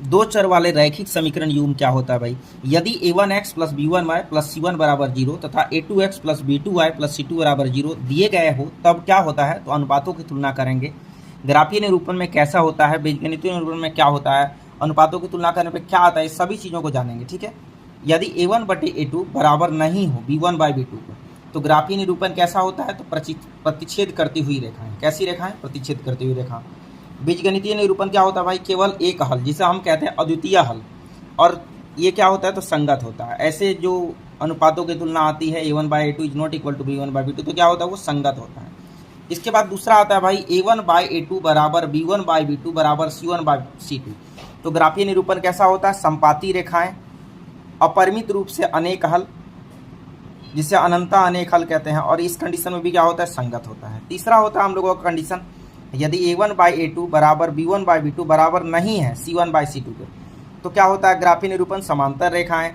दो चर वाले रैखिक समीकरण युग्म क्या होता है भाई? यदि a1x plus b1y plus c1 बराबर 0 तथा a2x plus b2y plus c2 बराबर 0 दिए गए हो तब क्या होता है? तो अनुपातों की तुलना करेंगे। ग्राफीय निरूपण में कैसा होता है, बीजगणितीय निरूपण में क्या होता है, अनुपातों की तुलना करने पर क्या आता है, सभी चीज़ों को जानेंगे। ठीक है, यदि a1 बटे a2 बराबर नहीं हो b1 बाई b2 को, तो ग्राफीय निरूपण कैसा होता है? तो प्रतिच्छेद करती हुई रेखाएं। कैसी रेखाएं? प्रतिच्छेद करती हुई रेखा। बीजगणितीय निरूपण क्या होता है भाई? केवल एक हल, जिसे हम कहते हैं अद्वितीय हल। और ये क्या होता है? तो संगत होता है। ऐसे जो अनुपातों की तुलना आती है a1 by a2 is not equal to b1 by b2, तो क्या होता है? वो संगत होता है। इसके बाद दूसरा आता है भाई a1 बाई a2 बराबर b1 बाई b2 बराबर c1 बाई c2। तो ग्राफीय निरूपण कैसा होता है? संपाती रेखाएं, अपरिमित रूप से अनेक हल, जिसे अनंता अनेक हल कहते हैं। और इस कंडीशन में भी क्या होता है? संगत होता है। तीसरा होता है हम लोगों का कंडीशन, यदि a1 बाई a2 बराबर b1 बाई b2 बराबर नहीं है c1 बाई c2 के, तो क्या होता है? ग्राफीय निरूपण समांतर रेखाएं।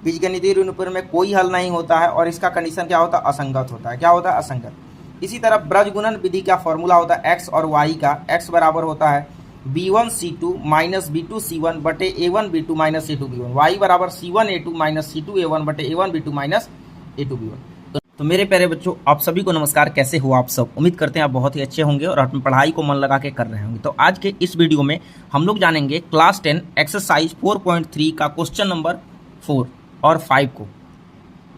बीजगणितीय निरूपण में कोई हल नहीं होता है और इसका कंडीशन क्या होता है? असंगत होता है। क्या होता है? असंगत। इसी तरह ब्रज गुणन विधि का फॉर्मूला होता है x और y का। x बराबर होता है b1 c2 minus b2 c1 बटे a1 b2 minus a2 b1। y बराबर c1 a2 minus c2 a1 बटे a1 b2 minus a2 b1। तो मेरे प्यारे बच्चों, आप सभी को नमस्कार। कैसे हो आप सब? उम्मीद करते हैं आप बहुत ही अच्छे होंगे और अपनी पढ़ाई को मन लगा के कर रहे होंगे। तो आज के इस वीडियो में हम लोग जानेंगे क्लास 10 एक्सरसाइज 4.3 का क्वेश्चन नंबर 4 और 5 को।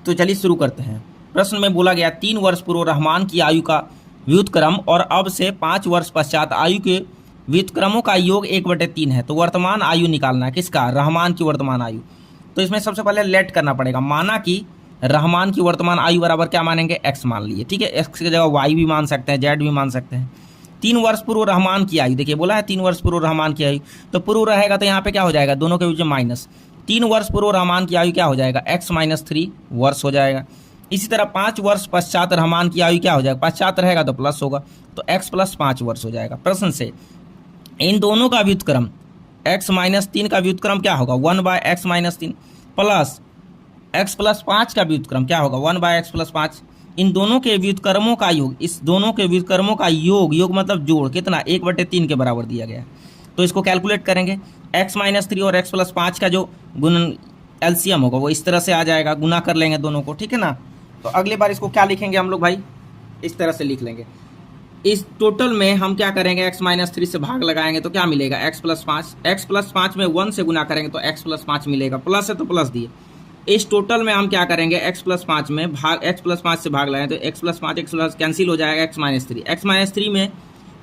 तो चलिए शुरू करते हैं। प्रश्न में बोला गया 3 वर्ष पूर्व रहमान की आयु का व्युत्क्रम और अब से 5 वर्ष पश्चात आयु के व्युत्क्रमों का योग 1/3 है। तो वर्तमान आयु निकालना है। किसका? रहमान की वर्तमान आयु। तो इसमें सबसे पहले लेट करना पड़ेगा। माना कि रहमान की वर्तमान आयु बराबर क्या मानेंगे? x मान लिए। ठीक है, x की जगह y भी मान सकते हैं, z भी मान सकते हैं। 3 वर्ष पूर्व रहमान की आयु, देखिए बोला है 3 वर्ष पूर्व रहमान की आयु, तो पूर्व रहेगा तो यहाँ पे क्या हो जाएगा? दोनों के बीच में माइनस। 3 वर्ष पूर्व रहमान की आयु क्या हो जाएगा? x माइनस 3 वर्ष हो जाएगा। इसी तरह 5 वर्ष पश्चात रहमान की आयु क्या हो जाएगा? पश्चात रहेगा तो प्लस होगा, तो x प्लस 5 वर्ष हो जाएगा। प्रश्न से इन दोनों का व्युत्क्रम x माइनस 3 का व्युत्क्रम क्या होगा? 1 by x minus 3 plus x plus 5 का व्युत्क्रम क्या होगा? 1 बाय एक्स प्लस 5। इन दोनों के व्युत्क्रमों का योग, इस दोनों के व्युत्क्रमों का योग, योग मतलब जोड़, कितना? 1/3 के बराबर दिया गया है। तो इसको कैलकुलेट करेंगे। x माइनस 3 और x प्लस 5 का जो गुणन एलसीएम होगा वो इस तरह से आ जाएगा, गुना कर लेंगे दोनों को। ठीक है ना? तो अगली बार इसको क्या लिखेंगे हम लोग भाई? इस तरह से लिख लेंगे। इस टोटल में हम क्या करेंगे? x माइनस 3 से भाग लगाएंगे तो क्या मिलेगा? x plus 5। x प्लस 5 में 1 से गुना करेंगे तो x प्लस 5 मिलेगा। प्लस है तो प्लस दिए। इस टोटल में हम क्या करेंगे? x प्लस 5 में भाग, x प्लस 5 से भाग लगाएंगे तो x plus 5 x plus cancel हो जाएगा, x माइनस 3। x माइनस 3 में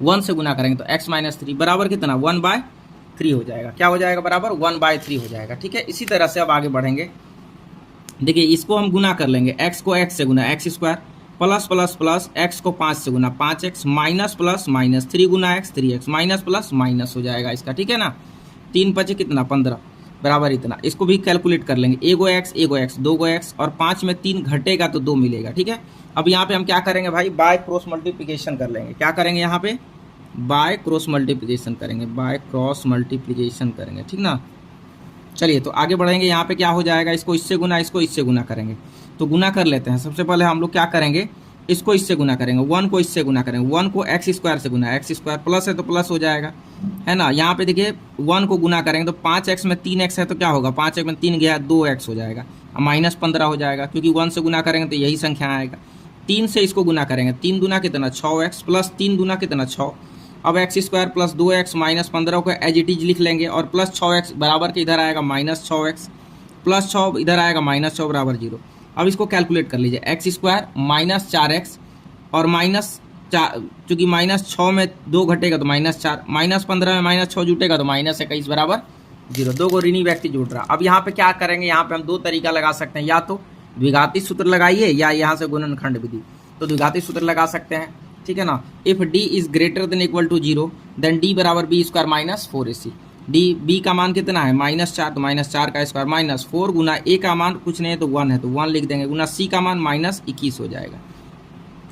1 से गुना करेंगे तो x माइनस 3 बराबर कितना? 1/3 हो जाएगा। क्या हो जाएगा? बराबर 1/3 हो जाएगा। ठीक है, इसी तरह से अब आगे बढ़ेंगे। देखिए इसको हम गुना कर लेंगे, x को x से गुना x square plus plus plus x को 5 से गुना 5x माइनस प्लस माइनस 3 गुना x 3x minus plus minus हो जाएगा इसका। ठीक है ना? 3 5 कितना? 15 बराबर इतना। इसको भी कैलकुलेट कर लेंगे। एगो x, दो गो x और 5 में 3 घटेगा तो 2 मिलेगा। ठीक है, अब यहाँ पे हम क्या करेंगे भाई? बाय क्रॉस मल्टीप्लिकेशन कर लेंगे। क्या करेंगे यहाँ पे? बाय क्रॉस मल्टीप्लिकेशन करेंगे, बाय क्रॉस मल्टीप्लिकेशन करेंगे। ठीक ना? चलिए तो आगे बढ़ेंगे। यहाँ पे क्या हो जाएगा? इसको इससे गुना, इसको इससे गुना करेंगे। तो गुना कर लेते हैं। सबसे पहले हम लोग क्या करेंगे? इसको इससे गुना करेंगे, 1 को इससे गुना करेंगे, 1 को x स्क्वायर से गुना, x स्क्वायर प्लस है तो प्लस हो जाएगा, है ना? यहाँ पे देखिए 1 को गुना करेंगे तो 5x में 3x है तो क्या होगा? 5x में 3 गया 2x हो जाएगा, माइनस 15 हो जाएगा, क्योंकि 1 से गुना करेंगे तो यही संख्या आएगा। 3 से इसको गुना करेंगे, 3 दूना कितना? 6x प्लस 3 दूना कितना? 6। अब x square plus 2x minus 15 को एज इट इज लिख लेंगे और प्लस 6x बराबर के इधर आएगा माइनस 6x प्लस 6 इधर आएगा माइनस 6 बराबर 0। अब इसको कैलकुलेट कर लीजिए। एक्स स्क्वायर माइनस 4x और माइनस 4, चूँकि माइनस 6 में 2 घटेगा तो माइनस 4, माइनस 15 में माइनस 6 जुटेगा तो माइनस 21 बराबर 0। 2 को ऋणी व्यक्ति जुड़ रहा। अब यहाँ पे क्या करेंगे? यहाँ पे हम 2 तरीका लगा सकते हैं, या तो द्विघाती सूत्र लगाइए या यहाँ से गुणनखंड विधि। तो द्विघाती सूत्र लगा सकते हैं। ठीक है ना? If d is greater than equal to 0 then d बराबर b square minus 4ac। D B का मान कितना है? -4, तो -4 का स्क्वायर माइनस 4 गुना ए का मान कुछ नहीं है तो 1 है तो 1 लिख देंगे, गुना सी का मान -21 हो जाएगा।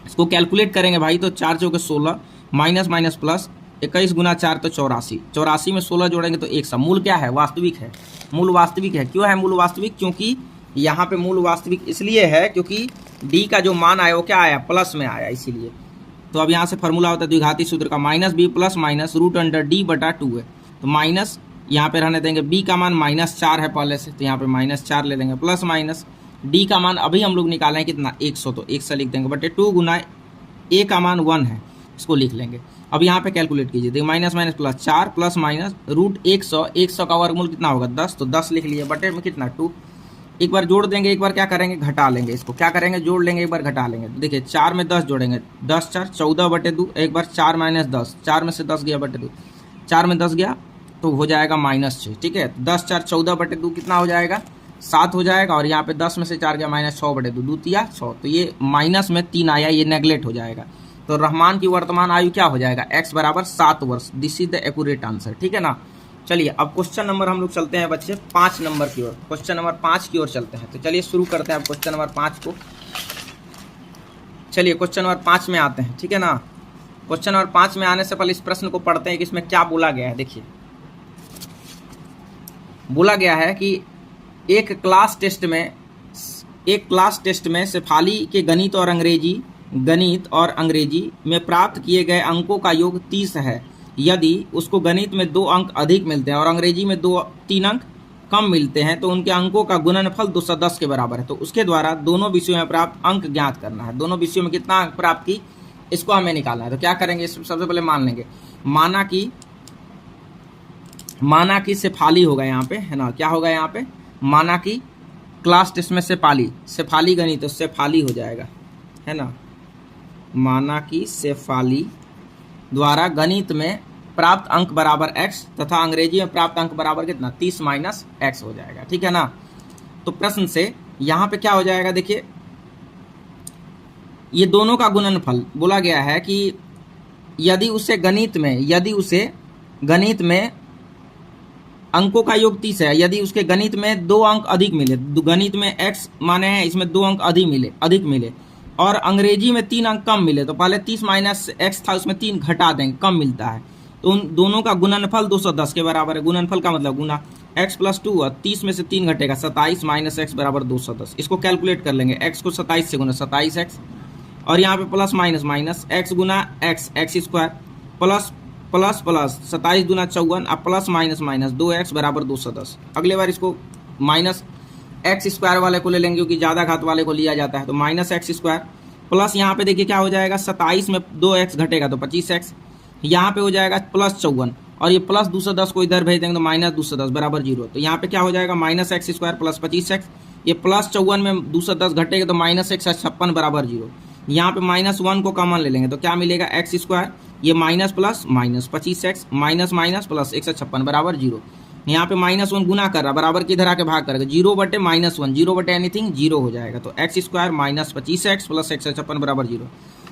इसको कैलकुलेट करेंगे भाई तो 4 चौके 16 माइनस माइनस प्लस 21 गुना 4 तो 84। 84 में 16 जोड़ेंगे तो 100। मूल क्या है? वास्तविक है। मूल वास्तविक है। क्यों है मूल वास्तविक? क्योंकि यहाँ पे मूल वास्तविक इसलिए है क्योंकि डी का जो मान आया वो क्या आया? प्लस में आया, इसीलिए। तो अब यहाँ से फॉर्मूला होता है द्विघाती सूत्र का -b plus minus root under d बटा 2 है, तो माइनस यहाँ पे रहने देंगे बी का मान -4 है पहले से, तो यहाँ पे -4 ले लेंगे, प्लस माइनस डी का मान अभी हम लोग निकालें कितना 100, तो 1 से लिख देंगे बटे 2 गुना ए का मान 1 है, इसको लिख लेंगे। अब यहाँ पे कैलकुलेट कीजिए, देखिए minus minus plus 4 plus minus root 100 का वर्गमूल कितना होगा 10, तो 10 लिख लिए, बटे में कितना 2। एक बार जोड़ देंगे, एक बार क्या करेंगे घटा लेंगे, इसको क्या करेंगे जोड़ लेंगे, एक बार घटा लेंगे। देखिए 4 में 10 जोड़ेंगे, 10 4 14 बटे 2, एक बार 4 माइनस 10, 4 में से 10 गया बटे 2, 4 में 10 गया तो हो जाएगा -6, ठीक है। 10 4 14 बटे 2 कितना हो जाएगा 7 हो जाएगा, और यहाँ पे 10 में से 4 गया -6 बटे 2, 2 तिया 6, तो ये माइनस में 3 आया, ये नेगलेक्ट हो जाएगा। तो रहमान की वर्तमान आयु क्या हो जाएगा x बराबर 7 वर्ष। This is the accurate answer, ठीक है ना। चलिए अब क्वेश्चन नंबर हम लोग चलते हैं बच्चे 5 नंबर की ओर, क्वेश्चन नंबर 5 की ओर चलते हैं। तो चलिए शुरू करते हैं अब क्वेश्चन नंबर 5 को। चलिए क्वेश्चन नंबर 5 में आते हैं, ठीक है ना। क्वेश्चन नंबर 5 में आने से पहले इस प्रश्न को पढ़ते हैं कि इसमें क्या बोला गया है। देखिए बोला गया है कि एक क्लास टेस्ट में शेफाली के गणित और अंग्रेजी में प्राप्त किए गए अंकों का योग 30 है। यदि उसको गणित में 2 अंक अधिक मिलते हैं और अंग्रेजी में 3 अंक कम मिलते हैं तो उनके अंकों का गुणनफल 210 के बराबर है। तो उसके द्वारा दोनों विषयों में प्राप्त अंक ज्ञात करना है। दोनों विषयों में कितना अंक प्राप्त की इसको हमें निकालना है। तो क्या करेंगे, सबसे पहले मान लेंगे, माना कि शेफाली होगा यहाँ पे, है ना। क्या होगा यहाँ पे, माना कि क्लास टेस्ट में शेफाली गणित, तो शेफाली हो जाएगा, है ना। माना कि शेफाली द्वारा गणित में प्राप्त अंक बराबर x तथा अंग्रेजी में प्राप्त अंक बराबर कितना 30 माइनस x हो जाएगा, ठीक है ना। तो प्रश्न से यहाँ पे क्या हो जाएगा, देखिए ये दोनों का गुणनफल बोला गया है कि यदि उसे गणित में अंकों का योग 30 है, यदि उसके गणित में 2 अंक अधिक मिले, गणित में x माने हैं इसमें 2 अंक अधिक मिले और अंग्रेजी में 3 अंक कम मिले, तो पहले 30 माइनस x था उसमें 3 घटा देंगे, कम मिलता है, तो उन दोनों का गुणनफल 210 के बराबर है। गुणनफल का मतलब गुना x प्लस 2 है, 30 में से 3 घटेगा 27 माइनस x बराबर 210। इसको कैलकुलेट कर लेंगे, x को 27 से गुना 27x, और यहाँ पे प्लस माइनस x गुना x स्क्वायर प्लस 27 गुना 54, अब प्लस माइनस 2x बराबर 210। अगले बार इसको माइनस x स्क्वायर वाले को ले लेंगे क्योंकि ज़्यादा घात वाले को लिया जाता है, तो माइनस x स्क्वायर प्लस यहाँ पे देखिए क्या हो जाएगा, 27 में 2x घटेगा तो 25x, यहाँ पे हो जाएगा प्लस 54, और ये प्लस 210 को इधर भेज देंगे तो माइनस 210 बराबर 0। तो यहाँ पे क्या हो जाएगा, minus x square plus 25x, ये प्लस 54 में 210 घटेगा तो माइनस 156 बराबर 0। यहाँ पे -1 को कॉमन ले लेंगे तो क्या मिलेगा, x स्क्वायर, ये minus plus minus 25x minus plus 156 बराबर 0। यहाँ पे -1 गुना कर रहा, बराबर की इधर आके भाग करेगा, 0 बटे -1, 0 बटे एनीथिंग 0 हो जाएगा, तो x square minus 25x plus 156 बराबर 0।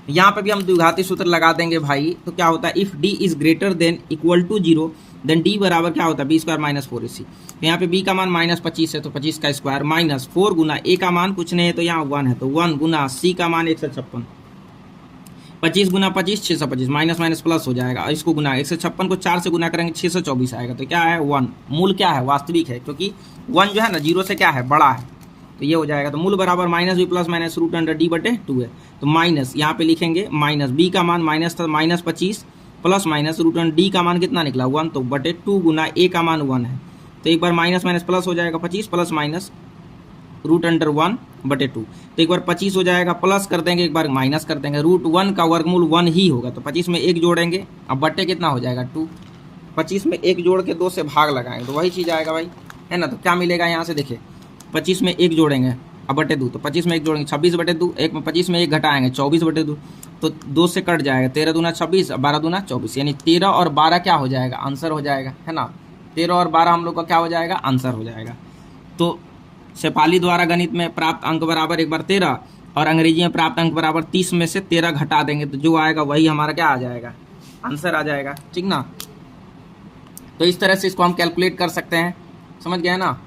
यहाँ पे भी हम द्विघाती सूत्र लगा देंगे भाई, तो क्या होता है, if d is greater than equal to 0 then d बराबर क्या होता है, b स्क्वायर माइनस 4ac। यहाँ पे b का मान -25 है तो 25 का स्क्वायर माइनस 4 गुना a का मान कुछ नहीं है तो यहाँ 1 है, तो 1 गुना c का मान 156, 25 गुना 25 625, माइनस प्लस हो जाएगा, इसको गुना 156 को 4 से गुना करेंगे 624 आएगा, तो क्या है 1। मूल क्या है, वास्तविक है, क्योंकि 1 जो है ना 0 से क्या है, बड़ा है, तो ये हो जाएगा। तो मूल बराबर minus b plus minus root under d बटे 2 है, तो माइनस यहाँ पे लिखेंगे माइनस b का मान माइनस था -25 plus minus root under d का मान कितना निकला 1, तो बटे 2 गुना a का मान 1 है, तो एक बार माइनस प्लस हो जाएगा 25 प्लस माइनस रूट अंडर 1 बटे 2, तो एक बार 25 हो जाएगा, प्लस कर देंगे, एक बार माइनस कर देंगे, रूट 1 का वर्गमूल 1 ही होगा, तो 25 में 1 जोड़ेंगे, अब बटे कितना हो जाएगा 2, 25 में 1 जोड़ के 2 से भाग लगाएंगे तो वही चीज़ आएगा भाई, है ना। तो क्या मिलेगा यहाँ से, देखिए 25 में 1 जोड़ेंगे अब बटे 2, तो 25 में 1 जोड़ेंगे 26 बटे 2, एक में 25 में 1 घटाएंगे 24 बटे 2, तो 2 से कट जाएगा, 13 दूना 26, 12 दूना 24, यानी 13 और 12 क्या हो जाएगा, आंसर हो जाएगा, है ना। 13 और 12 हम लोग का क्या हो जाएगा, आंसर हो जाएगा। तो शेफाली द्वारा गणित में प्राप्त अंक बराबर एक बार 13 और अंग्रेजी में प्राप्त अंक बराबर 30 में से 13 घटा देंगे तो जो आएगा वही हमारा क्या आ जाएगा, आंसर आ जाएगा, ठीक ना। तो इस तरह से इसको हम कैलकुलेट कर सकते हैं, समझ गए ना।